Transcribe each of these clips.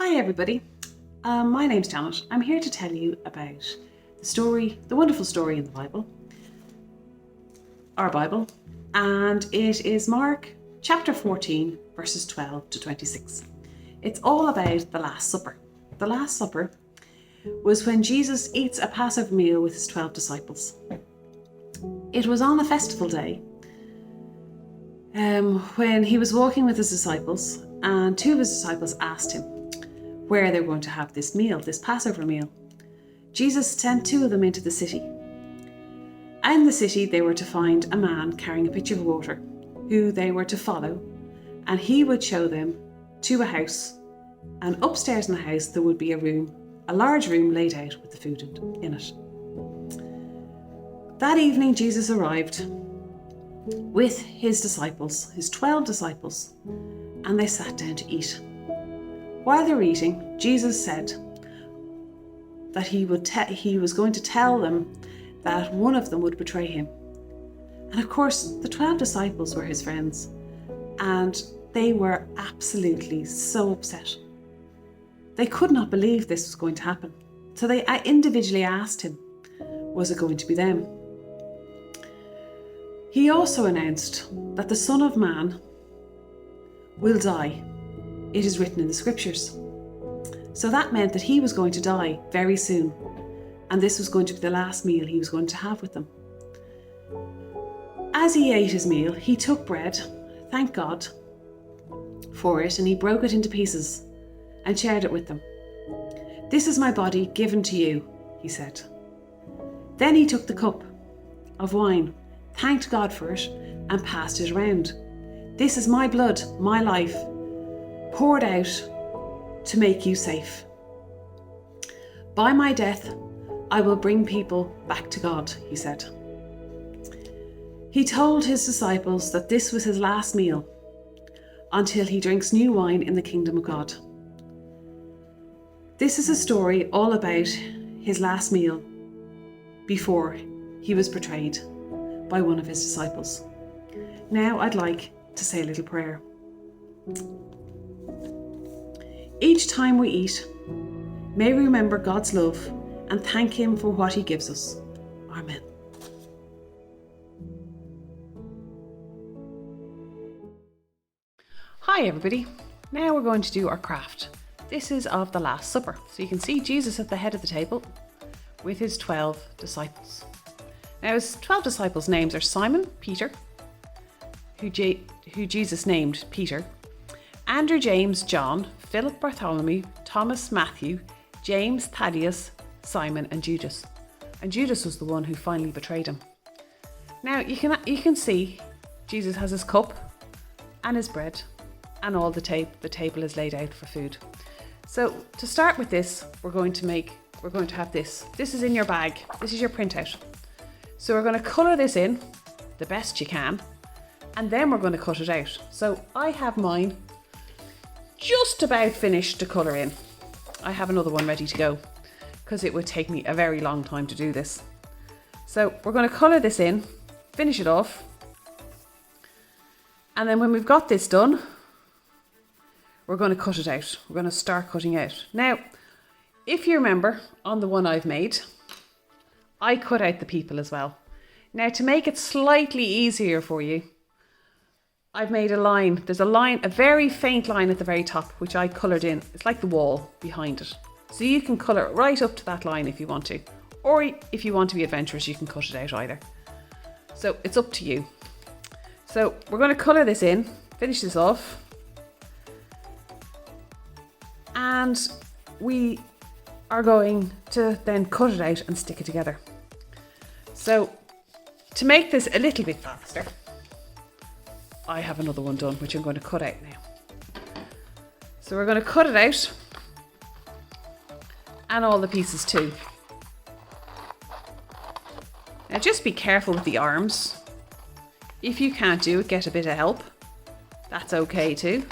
Hi everybody, my name's Janet. I'm here to tell you about the wonderful story in the Bible, our Bible, and it is Mark chapter 14 verses 12 to 26. It's all about the Last Supper. The Last Supper was when Jesus eats a Passover meal with his 12 disciples. It was on a festival day when he was walking with his disciples, and two of his disciples asked him where they were going to have this meal, this Passover meal. Jesus sent two of them into the city. In the city, they were to find a man carrying a pitcher of water, who they were to follow, and he would show them to a house. And upstairs in the house, there would be a large room laid out with the food in it. That evening, Jesus arrived with his disciples, his 12 disciples, and they sat down to eat. While they were eating, Jesus said that he was going to tell them that one of them would betray him. And of course, the 12 disciples were his friends, and they were absolutely so upset. They could not believe this was going to happen. So they individually asked him, was it going to be them? He also announced that the Son of Man will die. It is written in the scriptures. So that meant that he was going to die very soon, and this was going to be the last meal he was going to have with them. As he ate his meal, he took bread, thanked God for it, and he broke it into pieces and shared it with them. "This is my body given to you," he said. Then he took the cup of wine, thanked God for it, and passed it around. "This is my blood, my life, poured out to make you safe. By my death, I will bring people back to God," he said. He told his disciples that this was his last meal until he drinks new wine in the kingdom of God. This is a story all about his last meal before he was betrayed by one of his disciples. Now I'd like to say a little prayer. Each time we eat, may we remember God's love and thank him for what he gives us. Amen. Hi everybody. Now we're going to do our craft. This is of the Last Supper. So you can see Jesus at the head of the table with his 12 disciples. Now his 12 disciples' names are Simon, Peter, who Jesus named Peter, Andrew, James, John, Philip, Bartholomew, Thomas, Matthew, James, Thaddeus, Simon, and Judas. And Judas was the one who finally betrayed him. Now you can see Jesus has his cup and his bread, and all the table is laid out for food. So to start with this, we're going to have this. This is in your bag. This is your printout. So we're going to colour this in the best you can, and then we're going to cut it out. So I have mine just about finished to colour in. I have another one ready to go because it would take me a very long time to do this. So we're going to colour this in, finish it off, and then when we've got this done, we're going to cut it out. We're going to start cutting out. Now, if you remember on the one I've made, I cut out the people as well. Now to make it slightly easier for you, I've made a line. There's a very faint line at the very top, which I coloured in. It's like the wall behind it. So you can colour it right up to that line if you want to. Or if you want to be adventurous, you can cut it out either. So it's up to you. So we're going to colour this in, finish this off. And we are going to then cut it out and stick it together. So to make this a little bit faster, I have another one done, which I'm going to cut out now. So we're going to cut it out, and all the pieces too. Now just be careful with the arms. If you can't do it, get a bit of help. That's okay too.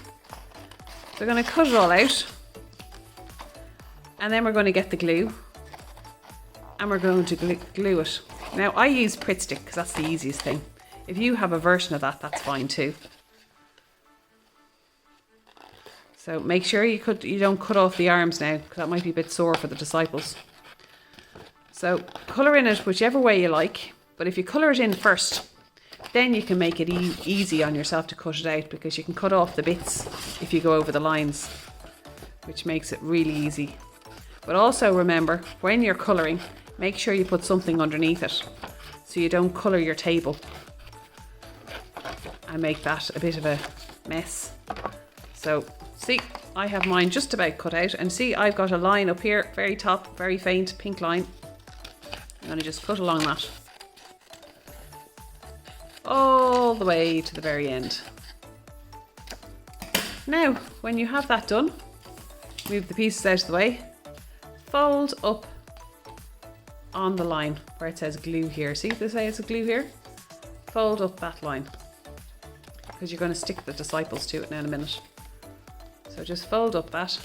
So we're going to cut it all out, and then we're going to get the glue, and we're going to glue it. Now I use Pritt Stick because that's the easiest thing. If you have a version of that, that's fine too. So make sure you don't cut off the arms now, because that might be a bit sore for the disciples. So colour in it whichever way you like, but if you colour it in first, then you can make it easy on yourself to cut it out, because you can cut off the bits if you go over the lines, which makes it really easy. But also remember, when you're colouring, make sure you put something underneath it so you don't colour your table and make that a bit of a mess. So see, I have mine just about cut out, and see, I've got a line up here, very top, very faint pink line. I'm going to just cut along that all the way to the very end. Now, when you have that done, move the pieces out of the way, fold up on the line where it says glue here. See, they say it's a glue here? Fold up that line, because you're going to stick the disciples to it now in a minute. So just fold up that.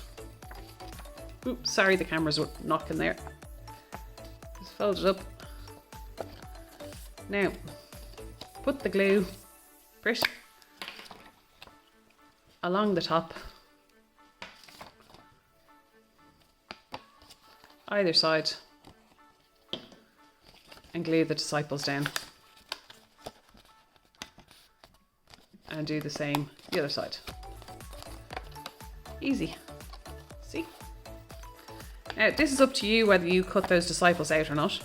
Oops, sorry, the camera's knocking there. Just fold it up. Now, put the glue along the top, either side, and glue the disciples down. And do the same the other side. Easy. See? Now this is up to you whether you cut those disciples out or not.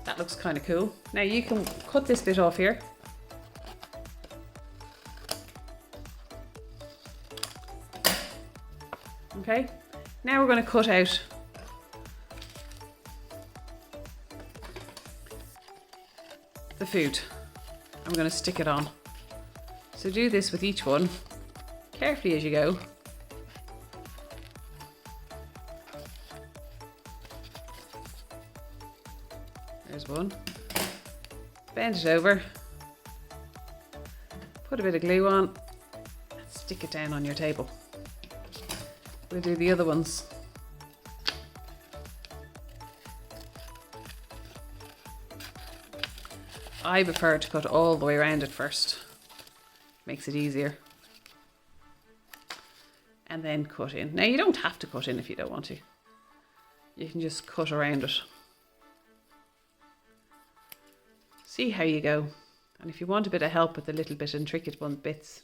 That looks kind of cool. Now you can cut this bit off here. Okay, now we're going to cut out the food. I'm going to stick it on. So do this with each one, carefully as you go. There's one. Bend it over. Put a bit of glue on and stick it down on your table. We'll do the other ones. I prefer to cut all the way around it first. Makes it easier. And then cut in. Now you don't have to cut in if you don't want to. You can just cut around it. See how you go. And if you want a bit of help with the little bit intricate one bits,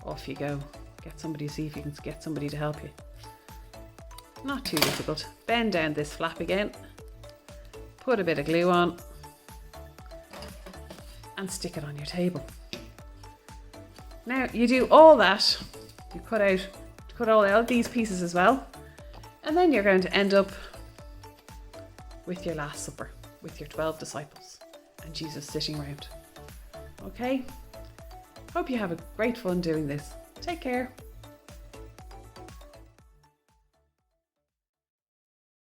off you go. Get somebody, see if you can get somebody to help you. Not too difficult. Bend down this flap again. Put a bit of glue on. And stick it on your table. Now you do all that. You cut all these pieces as well. And then you're going to end up with your Last Supper, with your 12 disciples and Jesus sitting around. Okay? Hope you have a great fun doing this. Take care.